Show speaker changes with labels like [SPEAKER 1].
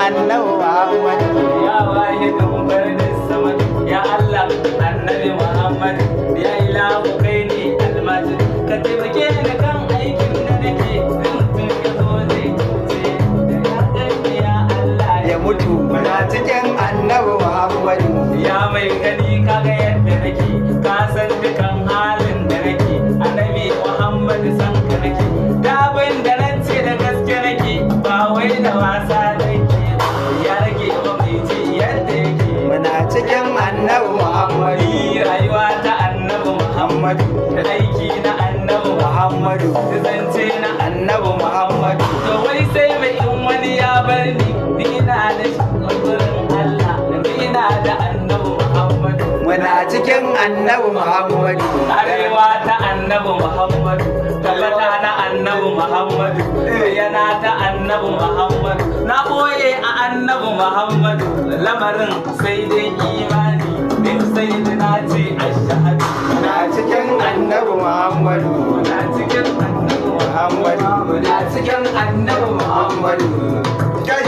[SPEAKER 1] annabi Muhammadu.
[SPEAKER 2] Ya wahidun faridis samad, ya Allah annabi Muhammad, ya ilahu kai ne almajid, ka taimake ni kan aikin da nake, in ka zo zai kuce, ya gani ya Allah
[SPEAKER 1] Ya mutu muna cikin annabi Muhammadu.
[SPEAKER 2] ya mai gani kaga yadda nake, ka san dukan halin da nake, annabi Muhammad san ka nake, da abin da nan ce da gaske nake, ba wai da wasa nake, ya rage wa mai ji yadda yake.
[SPEAKER 1] Muna cikin annabi Muhammadu.
[SPEAKER 2] Ni rayuwa ta annabi Muhammadu, da aiki na annabi Muhammadu, da zance na
[SPEAKER 1] Annabi Muhammadu.
[SPEAKER 2] to wai sai mai in wani ya bar ni na da shi gurin Allah, ni na da annabi Muhammadu.
[SPEAKER 1] Muna cikin annabi Muhammadu.
[SPEAKER 2] Arewa ta annabi Muhammadu, gabata na annabi Muhammadu, yana ta annabi Muhammadu, na boye a annabi Muhammadu, lamarin sai dai imani, in sai na ce ashhadu.
[SPEAKER 1] Muna cikin annabi Muhammadu.
[SPEAKER 2] Muna cikin annabi
[SPEAKER 1] Muhammadu.
[SPEAKER 2] Muna cikin annabi Muhammadu.
[SPEAKER 1] Kai